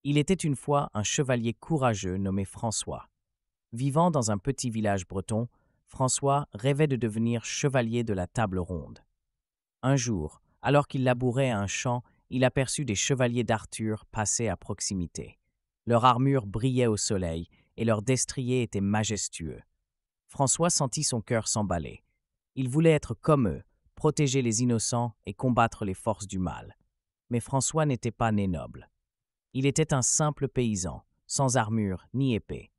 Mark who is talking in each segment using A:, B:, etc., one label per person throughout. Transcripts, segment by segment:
A: Il était une fois un chevalier courageux nommé François. Vivant dans un petit village breton, François rêvait de devenir chevalier de la table ronde. Un jour, alors qu'il labourait un champ, il aperçut des chevaliers d'Arthur passer à proximité. Leur armure brillait au soleil et leurs destriers étaient majestueux. François sentit son cœur s'emballer. Il voulait être comme eux, protéger les innocents et combattre les forces du mal. Mais François n'était pas né noble. Il était un simple paysan, sans armure ni épée.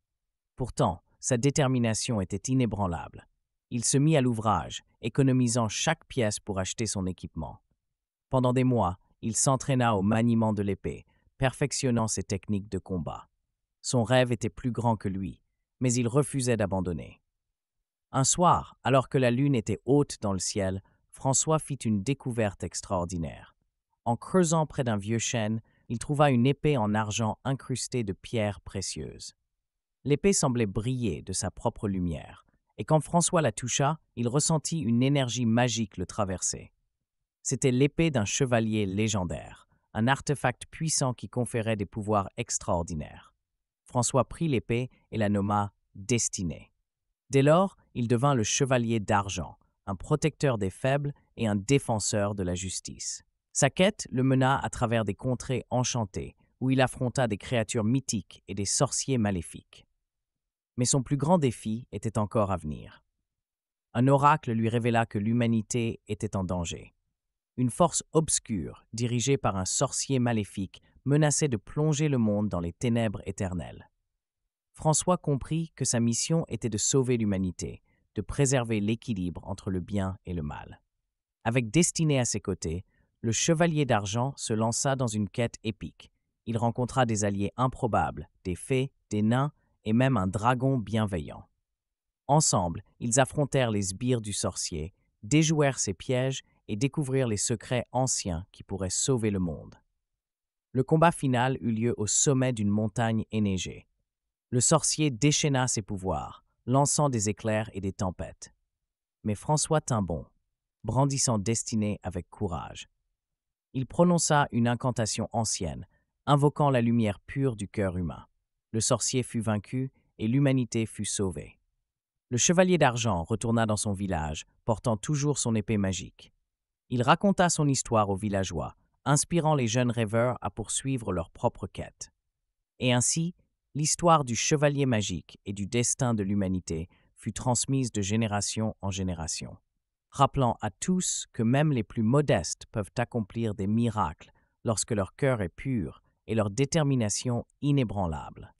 A: Pourtant, sa détermination était inébranlable. Il se mit à l'ouvrage, économisant chaque pièce pour acheter son équipement. Pendant des mois, il s'entraîna au maniement de l'épée, perfectionnant ses techniques de combat. Son rêve était plus grand que lui, mais il refusait d'abandonner. Un soir, alors que la lune était haute dans le ciel, François fit une découverte extraordinaire. En creusant près d'un vieux chêne, il trouva une épée en argent incrustée de pierres précieuses. L'épée semblait briller de sa propre lumière, et quand François la toucha, il ressentit une énergie magique le traverser. C'était l'épée d'un chevalier légendaire, un artefact puissant qui conférait des pouvoirs extraordinaires. François prit l'épée et la nomma Destinée. Dès lors, il devint le chevalier d'argent, un protecteur des faibles et un défenseur de la justice. Sa quête le mena à travers des contrées enchantées, où il affronta des créatures mythiques et des sorciers maléfiques. Mais son plus grand défi était encore à venir. Un oracle lui révéla que l'humanité était en danger. Une force obscure, dirigée par un sorcier maléfique, menaçait de plonger le monde dans les ténèbres éternelles. François comprit que sa mission était de sauver l'humanité, de préserver l'équilibre entre le bien et le mal. Avec Destinée à ses côtés, le chevalier d'argent se lança dans une quête épique. Il rencontra des alliés improbables, des fées, des nains et même un dragon bienveillant. Ensemble, ils affrontèrent les sbires du sorcier, déjouèrent ses pièges et découvrirent les secrets anciens qui pourraient sauver le monde. Le combat final eut lieu au sommet d'une montagne enneigée. Le sorcier déchaîna ses pouvoirs, lançant des éclairs et des tempêtes. Mais François tint bon, brandissant Destinée avec courage. Il prononça une incantation ancienne, invoquant la lumière pure du cœur humain. Le sorcier fut vaincu et l'humanité fut sauvée. Le chevalier d'argent retourna dans son village, portant toujours son épée magique. Il raconta son histoire aux villageois, inspirant les jeunes rêveurs à poursuivre leur propre quête. Et ainsi, l'histoire du chevalier magique et du destin de l'humanité fut transmise de génération en génération, rappelant à tous que même les plus modestes peuvent accomplir des miracles lorsque leur cœur est pur et leur détermination inébranlable.